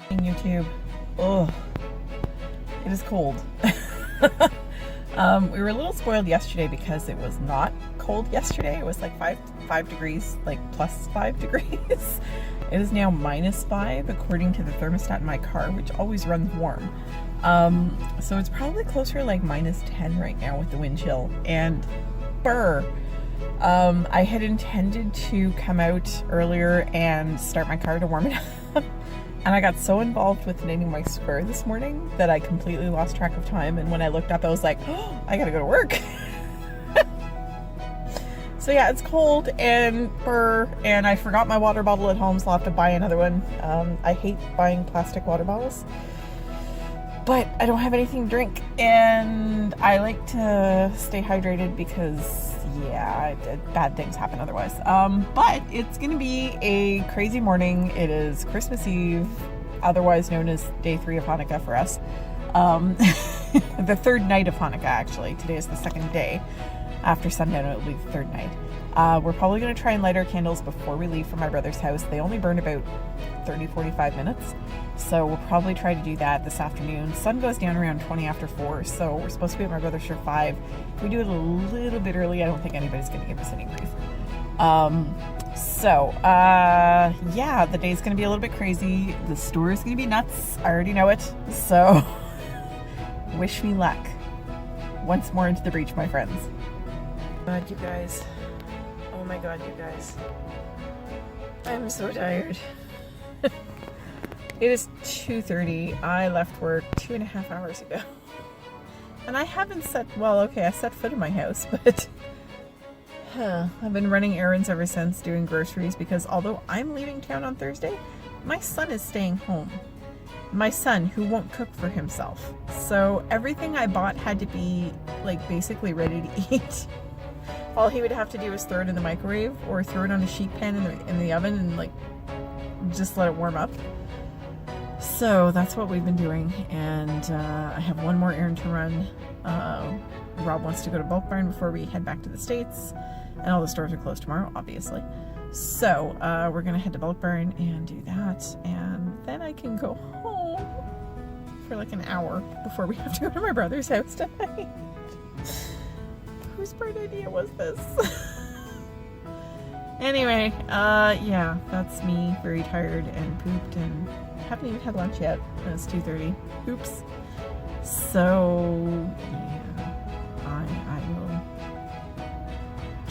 YouTube. Oh, it is cold. We were a little spoiled yesterday because it was not cold yesterday. It was like five degrees, like plus 5 degrees. It is now -5 according to the thermostat in my car, which always runs warm. So it's probably closer to like -10 right now with the wind chill. And burr. I had intended to come out earlier and start my car to warm it up. And I got so involved with knitting my square this morning that I completely lost track of time. And when I looked up, I was like, oh, I gotta go to work. So yeah, it's cold and burr, and I forgot my water bottle at home, so I'll have to buy another one. I hate buying plastic water bottles, but I don't have anything to drink, and I like to stay hydrated because, yeah, bad things happen otherwise. But it's gonna be a crazy morning. It is Christmas Eve, otherwise known as day 3 of Hanukkah for us. The third night of Hanukkah, actually. Today is the second day. After sundown, it'll be the third night. We're probably going to try and light our candles before we leave for my brother's house. They only burn about 30-45 minutes, so we'll probably try to do that this afternoon. Sun goes down around 20 after 4, so we're supposed to be at my brother's for 5. If we do it a little bit early, I don't think anybody's going to give us any grief. Yeah, the day's going to be a little bit crazy. The store is going to be nuts. I already know it, so wish me luck. Once more into the breach, my friends. God, you guys. Oh my God, you guys. I'm so tired. It is 2:30. I left work 2.5 hours ago. And I haven't I set foot in my house, but I've been running errands ever since, doing groceries, because although I'm leaving town on Thursday, my son is staying home. My son, who won't cook for himself. So everything I bought had to be like basically ready to eat. All he would have to do is throw it in the microwave or throw it on a sheet pan in the oven and like just let it warm up. So that's what we've been doing, and I have one more errand to run. Rob wants to go to Bulk Barn before we head back to the States, and all the stores are closed tomorrow, obviously. So we're gonna head to Bulk Barn and do that, and then I can go home for like an hour before we have to go to my brother's house tonight. Whose bright idea was this? Anyway, yeah, that's me, very tired and pooped, and haven't even had lunch yet. It's 2:30. Oops. So, yeah, I will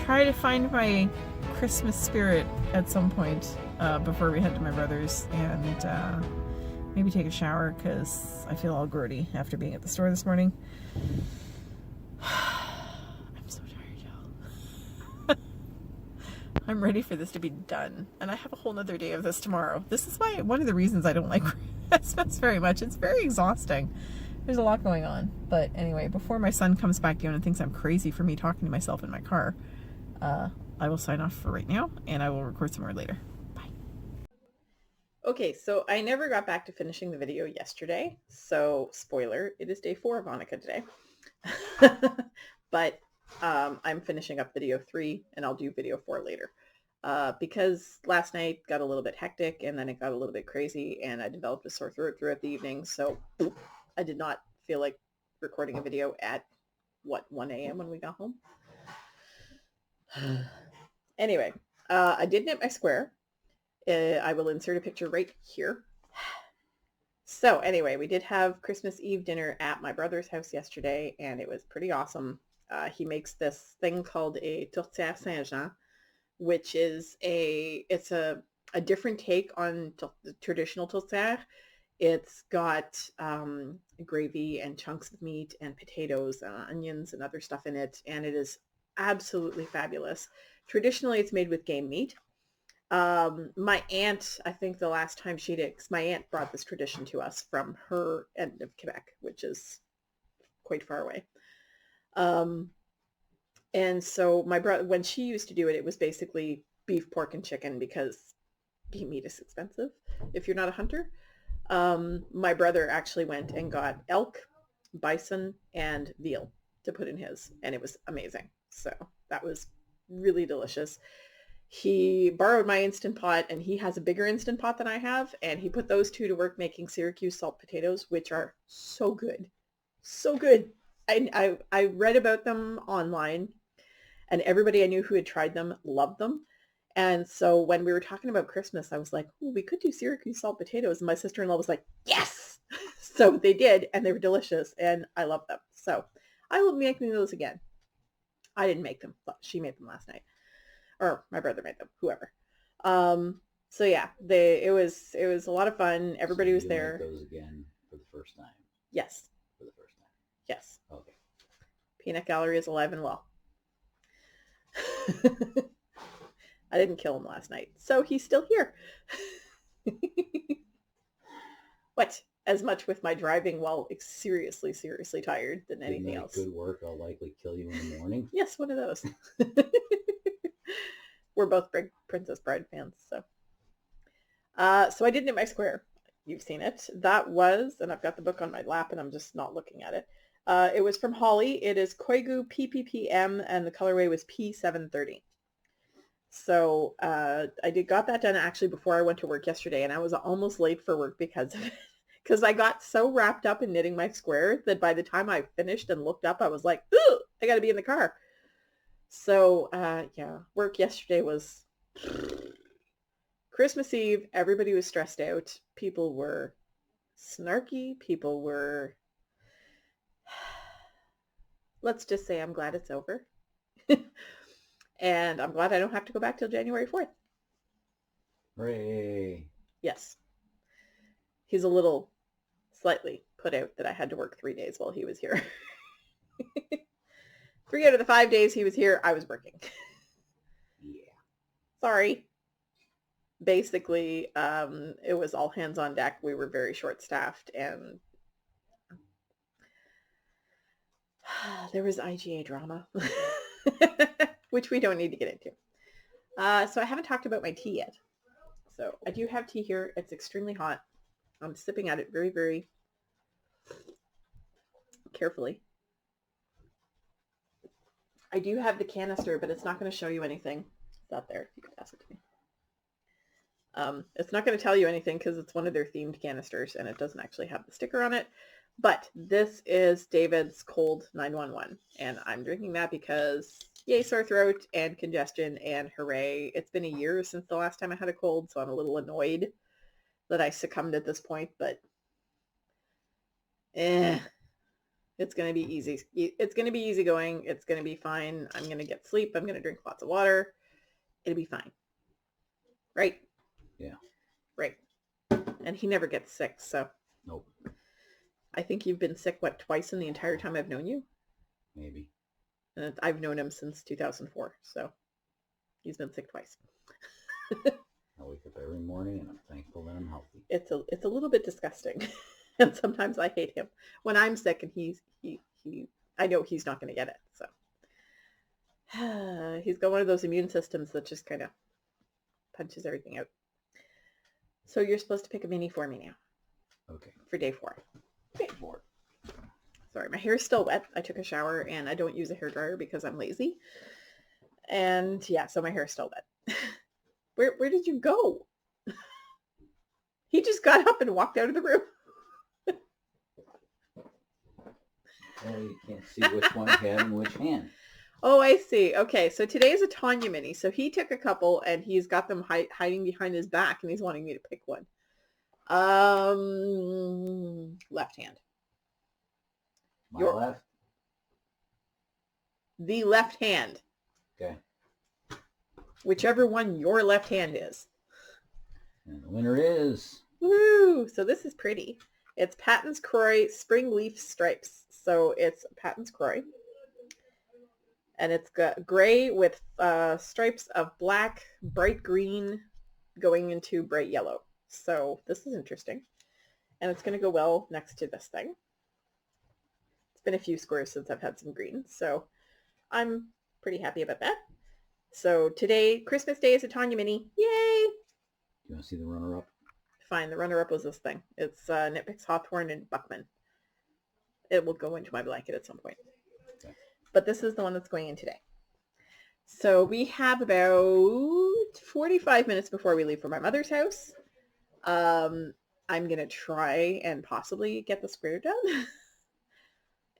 try to find my Christmas spirit at some point before we head to my brother's, and maybe take a shower because I feel all grody after being at the store this morning. I'm ready for this to be done, and I have a whole nother day of this tomorrow. This is one of the reasons I don't like Christmas very much. It's very exhausting. There's a lot going on. But anyway, before my son comes back down and thinks I'm crazy for me talking to myself in my car, I will sign off for right now, and I will record some more later. Bye. Okay, so I never got back to finishing the video yesterday, so spoiler, it is day 4 of Hanukkah today. But I'm finishing up video 3, and I'll do video 4 later. Because last night got a little bit hectic, and then it got a little bit crazy, and I developed a sore throat throughout the evening, so I did not feel like recording a video at, 1 a.m. when we got home? Anyway, I did knit my square. I will insert a picture right here. So anyway, we did have Christmas Eve dinner at my brother's house yesterday, and it was pretty awesome. He makes this thing called a tourtière Saint-Jean, which is a different take on the traditional tourtière. It's got gravy and chunks of meat and potatoes and onions and other stuff in it, and it is absolutely fabulous. Traditionally, it's made with game meat. My aunt, I think the last time she did, 'cause my aunt brought this tradition to us from her end of Quebec, which is quite far away. And so my brother, when she used to do it, it was basically beef, pork, and chicken because game meat is expensive if you're not a hunter. My brother actually went and got elk, bison, and veal to put in his, and it was amazing. So that was really delicious. he borrowed my Instant Pot, and he has a bigger Instant Pot than I have, and he put those two to work making Syracuse salt potatoes, which are so good. So good. I read about them online, and everybody I knew who had tried them loved them. And so when we were talking about Christmas, I was like, "Ooh, we could do Syracuse salt potatoes." And my sister-in-law was like, "Yes!" So they did, and they were delicious, and I love them. So I will be making those again. I didn't make them, but she made them last night. Or my brother made them, whoever. So yeah, it was a lot of fun. Everybody was there. Make those again for the first time. Yes. For the first time. Yes. Okay. Peanut Gallery is alive and well. I didn't kill him last night, so he's still here. What? As much with my driving while seriously tired than anything else. Good work. I'll likely kill you in the morning. Yes, one of those. We're both big Princess Bride fans, so. So I did knit my square. You've seen it. That was, and I've got the book on my lap, and I'm just not looking at it. It was from Holly. It is Koigu PPPM, and the colorway was P730. So I got that done actually before I went to work yesterday, and I was almost late for work because of it. Because I got so wrapped up in knitting my square that by the time I finished and looked up, I was like, ooh, I got to be in the car. So, yeah, work yesterday was Christmas Eve. Everybody was stressed out. People were snarky. People were, let's just say I'm glad it's over. And I'm glad I don't have to go back till January 4th. Hooray. Yes. He's a little slightly put out that I had to work 3 days while he was here. 3 out of the 5 days he was here, I was working. Yeah. Sorry. Basically, it was all hands on deck. We were very short-staffed, and there was IGA drama, which we don't need to get into. So I haven't talked about my tea yet. So I do have tea here. It's extremely hot. I'm sipping at it very, very carefully. I do have the canister, but it's not going to show you anything. It's out there. You can pass it to me. It's not going to tell you anything because it's one of their themed canisters, and it doesn't actually have the sticker on it. But this is David's Cold 911, and I'm drinking that because yay, sore throat and congestion, and hooray. It's been a year since the last time I had a cold, so I'm a little annoyed that I succumbed at this point, but it's going to be easy. It's going to be easy going. It's going to be fine. I'm going to get sleep. I'm going to drink lots of water. It'll be fine. Right? Yeah. Right. And he never gets sick, so. Nope. I think you've been sick, what, twice in the entire time I've known you? Maybe. And I've known him since 2004, so he's been sick twice. I wake up every morning and I'm thankful that I'm healthy. It's a little bit disgusting. And sometimes I hate him when I'm sick, and he I know he's not going to get it. So he's got one of those immune systems that just kind of punches everything out. So you're supposed to pick a mini for me now. Okay. For day 4. Day 4. Sorry, my hair is still wet. I took a shower, and I don't use a hairdryer because I'm lazy. And yeah, so my hair is still wet. Where did you go? He just got up and walked out of the room. Well, you can't see which one he had in which hand. Oh, I see. Okay, so today's a Tanya mini. So he took a couple, and he's got them hiding behind his back, and he's wanting me to pick one. Left hand. My left? The left hand. Okay. Whichever one your left hand is. And the winner is... Woo! So this is pretty. It's Patton's Croy Spring Leaf Stripes. So it's Patton's Croy. And it's got gray with stripes of black, bright green, going into bright yellow. So this is interesting. And it's going to go well next to this thing. It's been a few squares since I've had some green. So I'm pretty happy about that. So today, Christmas Day, is a Tanya mini. Yay! You want to see the runner-up? Fine. The runner-up was this thing. It's Knit Picks Hawthorne and Buckman. It will go into my blanket at some point. Okay. But this is the one that's going in today. So we have about 45 minutes before we leave for my mother's house. I'm going to try and possibly get the square done.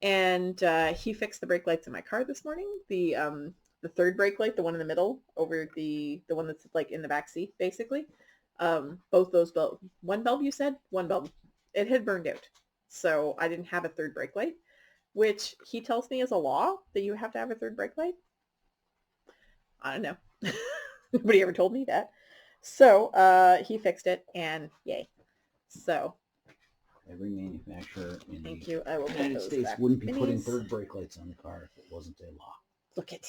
And he fixed the brake lights in my car this morning. The third brake light, the one in the middle, over the one that's like in the back seat, basically. Both those bulbs. One bulb, you said? One bulb. It had burned out. So I didn't have a third brake light, which he tells me is a law that you have to have a third brake light. I don't know. Nobody ever told me that. So he fixed it, and yay. So every manufacturer in thank the you. I will United States wouldn't be putting third brake lights on the car if it wasn't a law. Look it.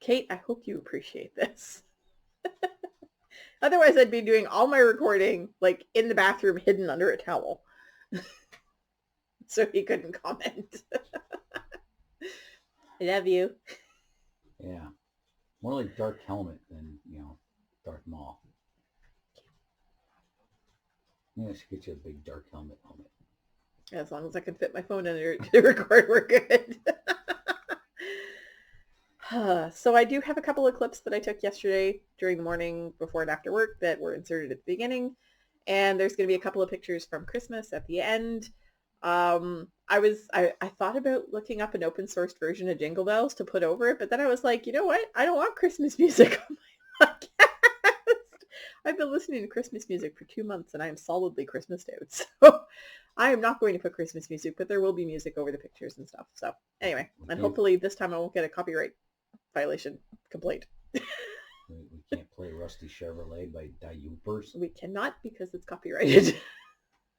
Kate, I hope you appreciate this. Otherwise, I'd be doing all my recording like in the bathroom hidden under a towel. So he couldn't comment. I love you. Yeah. More like Dark Helmet than, Darth Maul. Yeah, I should get you a big Dark Helmet. As long as I can fit my phone under it to record, we're good. So I do have a couple of clips that I took yesterday during the morning before and after work that were inserted at the beginning. And there's going to be a couple of pictures from Christmas at the end. I thought about looking up an open sourced version of Jingle Bells to put over it, but then I was like, you know what? I don't want Christmas music on my podcast. I've been listening to Christmas music for 2 months and I am solidly Christmased out. So I am not going to put Christmas music, but there will be music over the pictures and stuff. So anyway, and hopefully this time I won't get a copyright violation complaint. We can't play Rusty Chevrolet by Diupers. We cannot because it's copyrighted.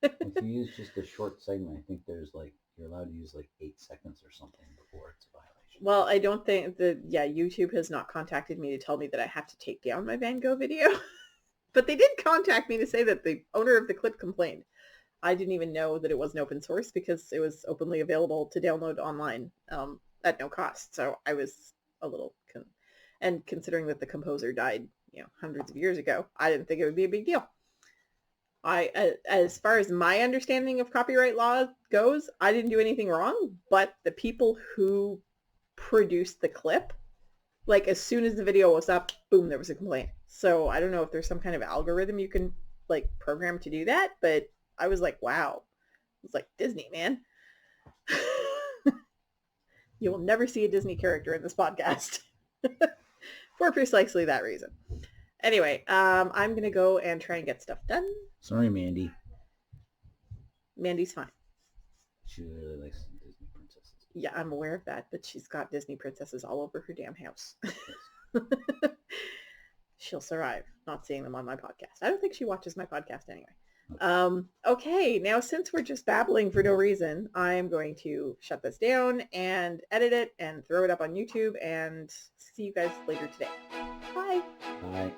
If you use just a short segment, I think there's you're allowed to use 8 seconds or something before it's a violation. Well, I don't think YouTube has not contacted me to tell me that I have to take down my Van Gogh video. But they did contact me to say that the owner of the clip complained. I didn't even know that it wasn't open source because it was openly available to download online at no cost. So I was a little, and considering that the composer died, hundreds of years ago, I didn't think it would be a big deal. As far as my understanding of copyright law goes, I didn't do anything wrong, but the people who produced the clip, as soon as the video was up, boom, there was a complaint. So I don't know if there's some kind of algorithm you can program to do that, but I was like, wow. It's like Disney, man. You will never see a Disney character in this podcast. For precisely that reason. Anyway, I'm going to go and try and get stuff done. Sorry, Mandy. Mandy's fine. She really likes Disney princesses. Yeah, I'm aware of that, but she's got Disney princesses all over her damn house. She'll survive not seeing them on my podcast. I don't think she watches my podcast anyway. Okay, now since we're just babbling for no reason, I'm going to shut this down and edit it and throw it up on YouTube and see you guys later today. Bye. Bye.